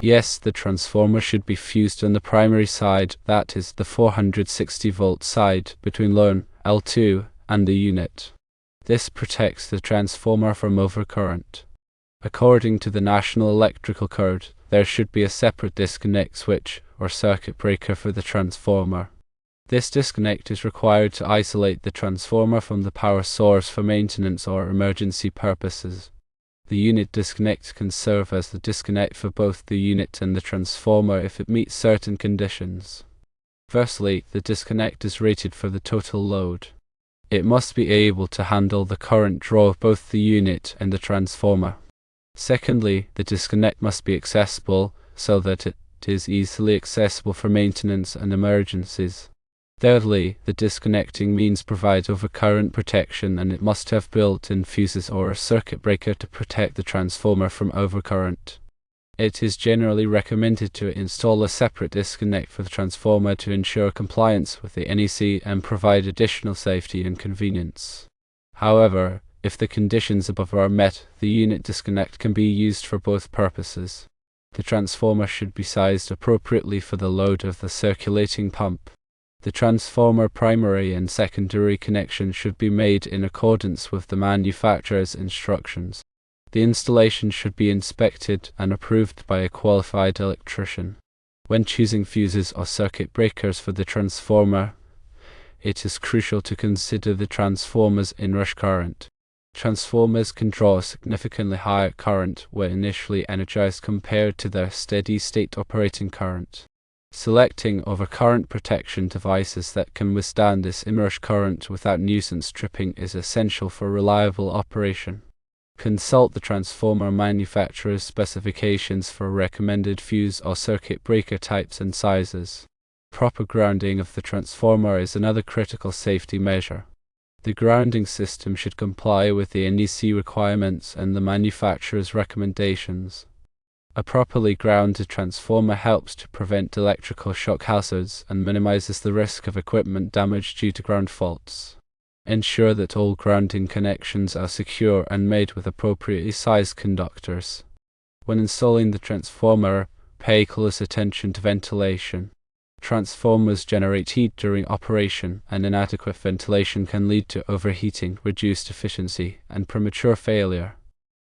Yes, the transformer should be fused on the primary side, that is, the 460-volt side, between low L2 and the unit. This protects the transformer from overcurrent. According to the National Electrical Code, there should be a separate disconnect switch or circuit breaker for the transformer. This disconnect is required to isolate the transformer from the power source for maintenance or emergency purposes. The unit disconnect can serve as the disconnect for both the unit and the transformer if it meets certain conditions. Firstly, the disconnect is rated for the total load. It must be able to handle the current draw of both the unit and the transformer. Secondly, the disconnect must be accessible so that it is easily accessible for maintenance and emergencies. Thirdly, the disconnecting means provide overcurrent protection, and it must have built-in fuses or a circuit breaker to protect the transformer from overcurrent. It is generally recommended to install a separate disconnect for the transformer to ensure compliance with the NEC and provide additional safety and convenience. However, if the conditions above are met, the unit disconnect can be used for both purposes. The transformer should be sized appropriately for the load of the circulating pump. The transformer primary and secondary connection should be made in accordance with the manufacturer's instructions. The installation should be inspected and approved by a qualified electrician. When choosing fuses or circuit breakers for the transformer, it is crucial to consider the transformer's inrush current. Transformers can draw a significantly higher current when initially energized compared to their steady-state operating current. Selecting overcurrent protection devices that can withstand this inrush current without nuisance tripping is essential for reliable operation. Consult the transformer manufacturer's specifications for recommended fuse or circuit breaker types and sizes. Proper grounding of the transformer is another critical safety measure. The grounding system should comply with the NEC requirements and the manufacturer's recommendations. A properly grounded transformer helps to prevent electrical shock hazards and minimizes the risk of equipment damage due to ground faults. Ensure that all grounding connections are secure and made with appropriately sized conductors. When installing the transformer, pay close attention to ventilation. Transformers generate heat during operation, and inadequate ventilation can lead to overheating, reduced efficiency, and premature failure.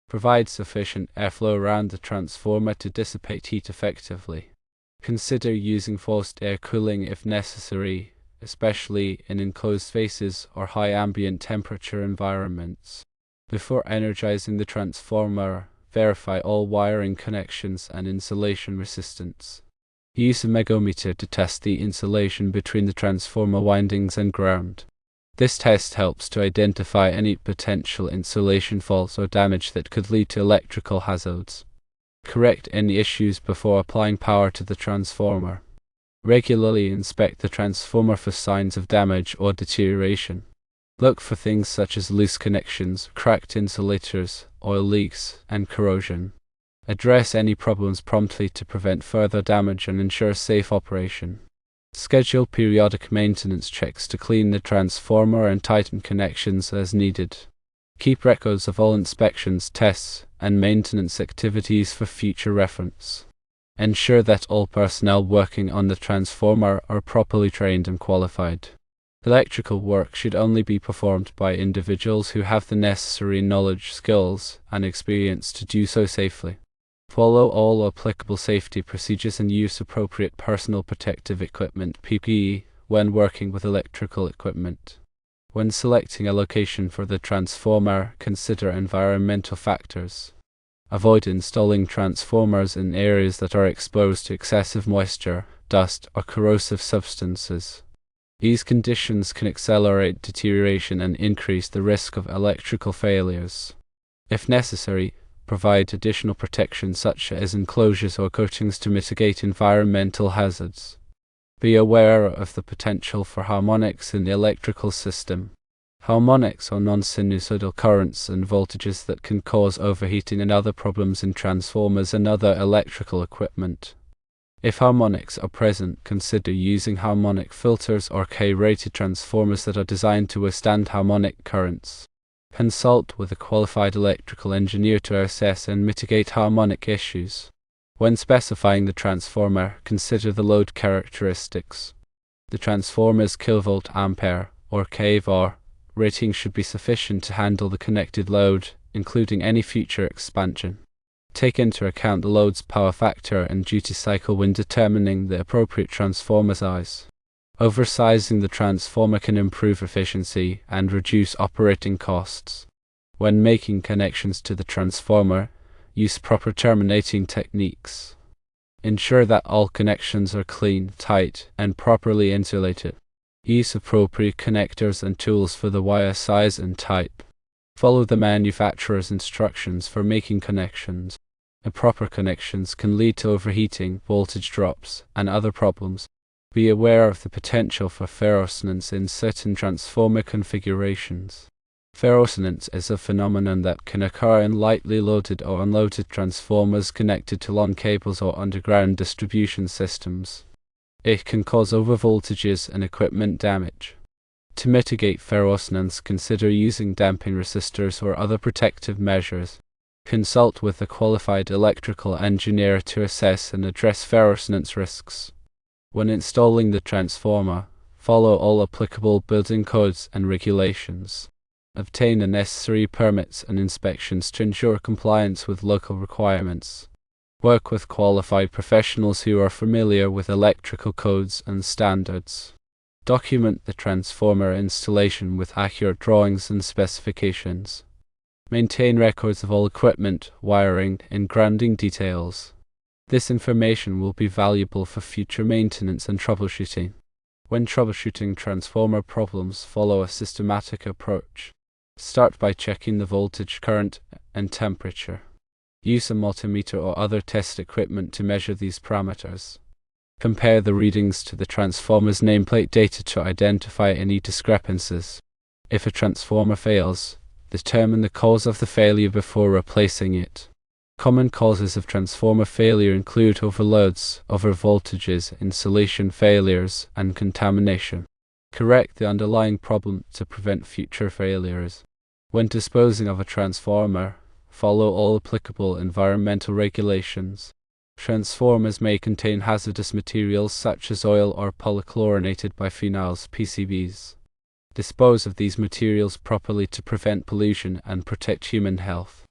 Provide sufficient airflow around the transformer to dissipate heat effectively. Consider using forced air cooling if necessary, especially in enclosed spaces or high ambient temperature environments. Before energizing the transformer, verify all wiring connections and insulation resistance. Use a megometer to test the insulation between the transformer windings and ground. This test helps to identify any potential insulation faults or damage that could lead to electrical hazards. Correct any issues before applying power to the transformer. Regularly inspect the transformer for signs of damage or deterioration. Look for things such as loose connections, cracked insulators, oil leaks, and corrosion. Address any problems promptly to prevent further damage and ensure safe operation. Schedule periodic maintenance checks to clean the transformer and tighten connections as needed. Keep records of all inspections, tests, and maintenance activities for future reference. Ensure that all personnel working on the transformer are properly trained and qualified. Electrical work should only be performed by individuals who have the necessary knowledge, skills, and experience to do so safely. Follow all applicable safety procedures and use appropriate personal protective equipment (PPE) when working with electrical equipment. When selecting a location for the transformer, consider environmental factors. Avoid installing transformers in areas that are exposed to excessive moisture, dust, or corrosive substances. These conditions can accelerate deterioration and increase the risk of electrical failures. If necessary, provide additional protection such as enclosures or coatings to mitigate environmental hazards. Be aware of the potential for harmonics in the electrical system. Harmonics are non-sinusoidal currents and voltages that can cause overheating and other problems in transformers and other electrical equipment. If harmonics are present, consider using harmonic filters or K-rated transformers that are designed to withstand harmonic currents. Consult with a qualified electrical engineer to assess and mitigate harmonic issues. When specifying the transformer, consider the load characteristics. The transformer's kilovolt ampere, or kVAR, rating should be sufficient to handle the connected load, including any future expansion. Take into account the load's power factor and duty cycle when determining the appropriate transformer size. Oversizing the transformer can improve efficiency and reduce operating costs. When making connections to the transformer, use proper terminating techniques. Ensure that all connections are clean, tight, and properly insulated. Use appropriate connectors and tools for the wire size and type. Follow the manufacturer's instructions for making connections. Improper connections can lead to overheating, voltage drops, and other problems. Be aware of the potential for ferrosonance in certain transformer configurations. Ferrosonance is a phenomenon that can occur in lightly loaded or unloaded transformers connected to long cables or underground distribution systems. It can cause overvoltages and equipment damage. To mitigate ferrosonance, consider using damping resistors or other protective measures. Consult with a qualified electrical engineer to assess and address ferrosonance risks. When installing the transformer, follow all applicable building codes and regulations. Obtain the necessary permits and inspections to ensure compliance with local requirements. Work with qualified professionals who are familiar with electrical codes and standards. Document the transformer installation with accurate drawings and specifications. Maintain records of all equipment, wiring, and grounding details. This information will be valuable for future maintenance and troubleshooting. When troubleshooting transformer problems, follow a systematic approach. Start by checking the voltage, current, and temperature. Use a multimeter or other test equipment to measure these parameters. Compare the readings to the transformer's nameplate data to identify any discrepancies. If a transformer fails, determine the cause of the failure before replacing it. Common causes of transformer failure include overloads, overvoltages, insulation failures, and contamination. Correct the underlying problem to prevent future failures. When disposing of a transformer, follow all applicable environmental regulations. Transformers may contain hazardous materials such as oil or polychlorinated biphenyls (PCBs). Dispose of these materials properly to prevent pollution and protect human health.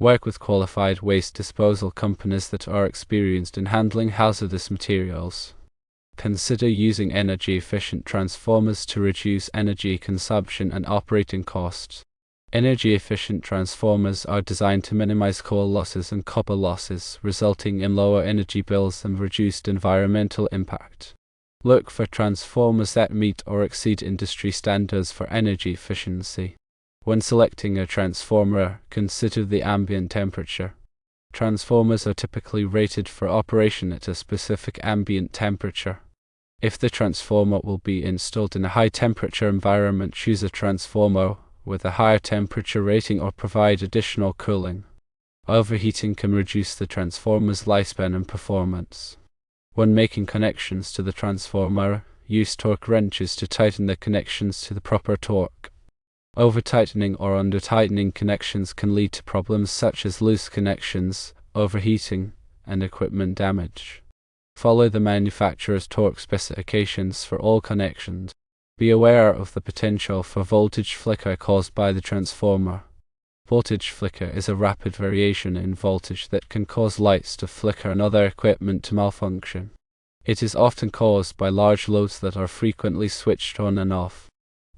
Work with qualified waste disposal companies that are experienced in handling hazardous materials. Consider using energy-efficient transformers to reduce energy consumption and operating costs. Energy-efficient transformers are designed to minimize coal losses and copper losses, resulting in lower energy bills and reduced environmental impact. Look for transformers that meet or exceed industry standards for energy efficiency. When selecting a transformer, consider the ambient temperature. Transformers are typically rated for operation at a specific ambient temperature. If the transformer will be installed in a high-temperature environment, choose a transformer with a higher temperature rating or provide additional cooling. Overheating can reduce the transformer's lifespan and performance. When making connections to the transformer, use torque wrenches to tighten the connections to the proper torque. Over-tightening or under-tightening connections can lead to problems such as loose connections, overheating, and equipment damage. Follow the manufacturer's torque specifications for all connections. Be aware of the potential for voltage flicker caused by the transformer. Voltage flicker is a rapid variation in voltage that can cause lights to flicker and other equipment to malfunction. It is often caused by large loads that are frequently switched on and off.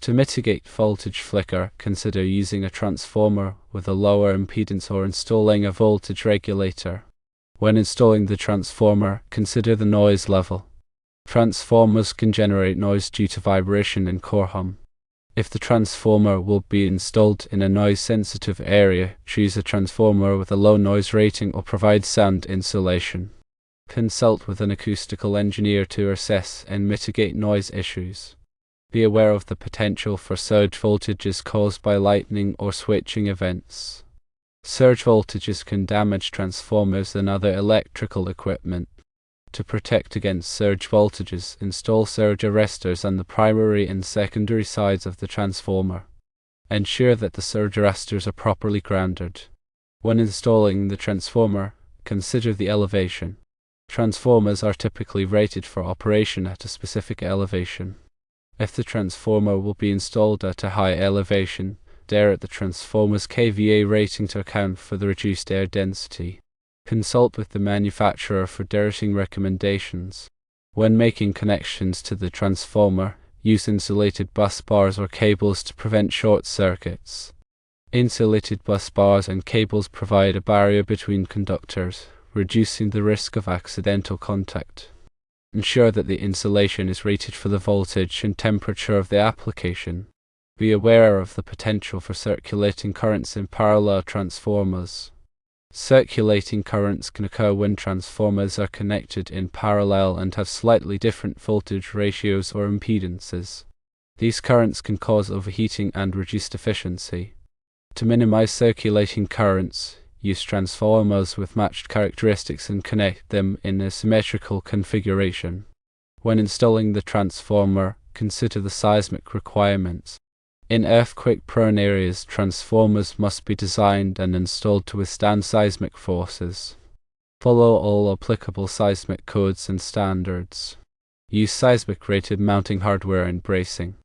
To mitigate voltage flicker, consider using a transformer with a lower impedance or installing a voltage regulator. When installing the transformer, consider the noise level. Transformers can generate noise due to vibration and core hum. If the transformer will be installed in a noise-sensitive area, choose a transformer with a low noise rating or provide sound insulation. Consult with an acoustical engineer to assess and mitigate noise issues. Be aware of the potential for surge voltages caused by lightning or switching events. Surge voltages can damage transformers and other electrical equipment. To protect against surge voltages, install surge arresters on the primary and secondary sides of the transformer. Ensure that the surge arresters are properly grounded. When installing the transformer, consider the elevation. Transformers are typically rated for operation at a specific elevation. If the transformer will be installed at a high elevation, dare at the transformer's kVA rating to account for the reduced air density. Consult with the manufacturer for rating recommendations. When making connections to the transformer, use insulated bus bars or cables to prevent short circuits. Insulated bus bars and cables provide a barrier between conductors, reducing the risk of accidental contact. Ensure that the insulation is rated for the voltage and temperature of the application. Be aware of the potential for circulating currents in parallel transformers. Circulating currents can occur when transformers are connected in parallel and have slightly different voltage ratios or impedances. These currents can cause overheating and reduced efficiency. To minimize circulating currents, use transformers with matched characteristics and connect them in a symmetrical configuration. When installing the transformer, consider the seismic requirements. In earthquake-prone areas, transformers must be designed and installed to withstand seismic forces. Follow all applicable seismic codes and standards. Use seismic-rated mounting hardware and bracing.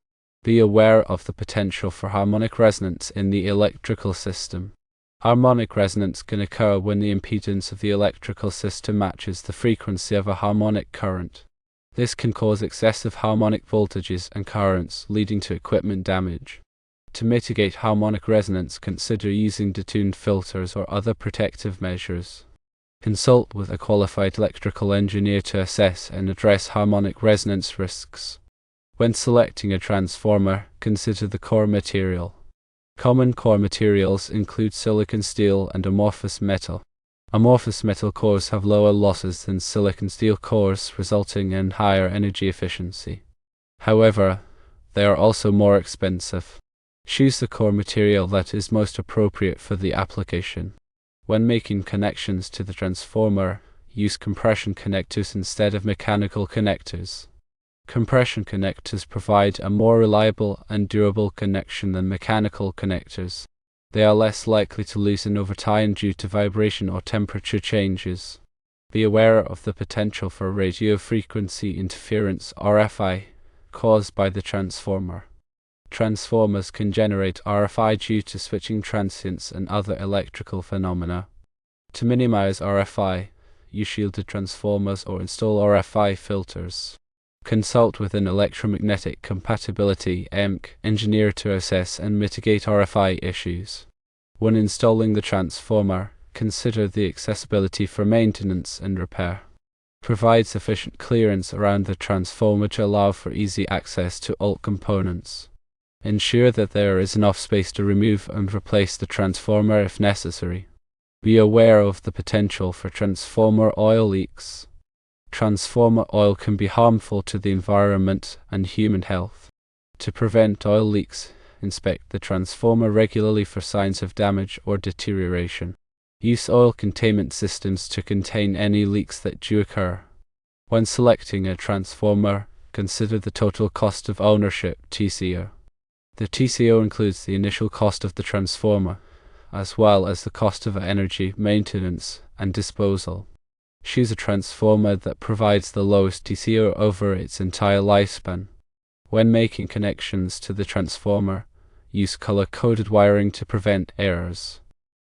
Be aware of the potential for harmonic resonance in the electrical system. Harmonic resonance can occur when the impedance of the electrical system matches the frequency of a harmonic current. This can cause excessive harmonic voltages and currents, leading to equipment damage. To mitigate harmonic resonance, consider using detuned filters or other protective measures. Consult with a qualified electrical engineer to assess and address harmonic resonance risks. When selecting a transformer, consider the core material. Common core materials include silicon steel and amorphous metal. Amorphous metal cores have lower losses than silicon steel cores, resulting in higher energy efficiency. However, they are also more expensive. Choose the core material that is most appropriate for the application. When making connections to the transformer, use compression connectors instead of mechanical connectors. Compression connectors provide a more reliable and durable connection than mechanical connectors. They are less likely to loosen over time due to vibration or temperature changes. Be aware of the potential for radio frequency interference (RFI) caused by the transformer. Transformers can generate RFI due to switching transients and other electrical phenomena. To minimize RFI, use shielded transformers or install RFI filters. Consult with an electromagnetic compatibility (EMC) engineer to assess and mitigate RFI issues. When installing the transformer, consider the accessibility for maintenance and repair. Provide sufficient clearance around the transformer to allow for easy access to all components. Ensure that there is enough space to remove and replace the transformer if necessary. Be aware of the potential for transformer oil leaks. Transformer oil can be harmful to the environment and human health. To prevent oil leaks, inspect the transformer regularly for signs of damage or deterioration. Use oil containment systems to contain any leaks that do occur. When selecting a transformer, consider the total cost of ownership (TCO). The TCO includes the initial cost of the transformer, as well as the cost of energy, maintenance, and disposal. Choose a transformer that provides the lowest TCO over its entire lifespan. When making connections to the transformer, use color-coded wiring to prevent errors.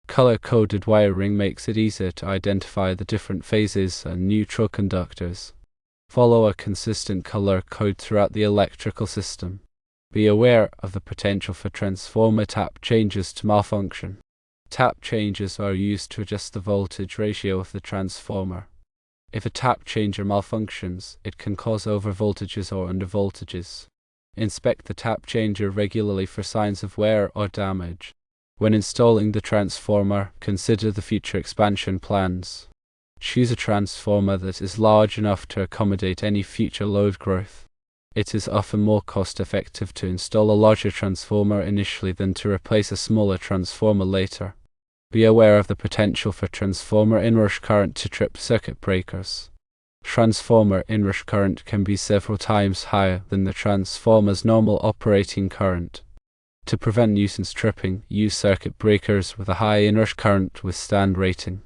Color-coded wiring makes it easier to identify the different phases and neutral conductors. Follow a consistent color code throughout the electrical system. Be aware of the potential for transformer tap changes to malfunction. Tap changes are used to adjust the voltage ratio of the transformer. If a tap changer malfunctions, it can cause overvoltages or undervoltages. Inspect the tap changer regularly for signs of wear or damage. When installing the transformer, consider the future expansion plans. Choose a transformer that is large enough to accommodate any future load growth. It is often more cost-effective to install a larger transformer initially than to replace a smaller transformer later. Be aware of the potential for transformer inrush current to trip circuit breakers. Transformer inrush current can be several times higher than the transformer's normal operating current. To prevent nuisance tripping, use circuit breakers with a high inrush current with stand rating.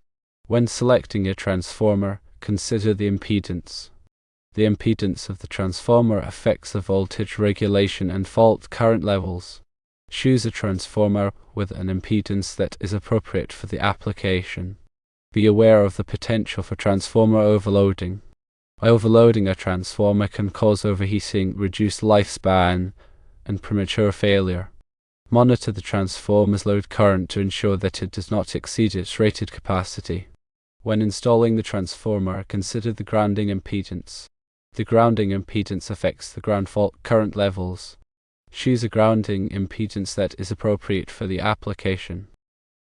When selecting a transformer, consider the impedance. The impedance of the transformer affects the voltage regulation and fault current levels. Choose a transformer with an impedance that is appropriate for the application. Be aware of the potential for transformer overloading. Overloading a transformer can cause overheating, reduced lifespan, and premature failure. Monitor the transformer's load current to ensure that it does not exceed its rated capacity. When installing the transformer, consider the grounding impedance. The grounding impedance affects the ground fault current levels. Choose a grounding impedance that is appropriate for the application.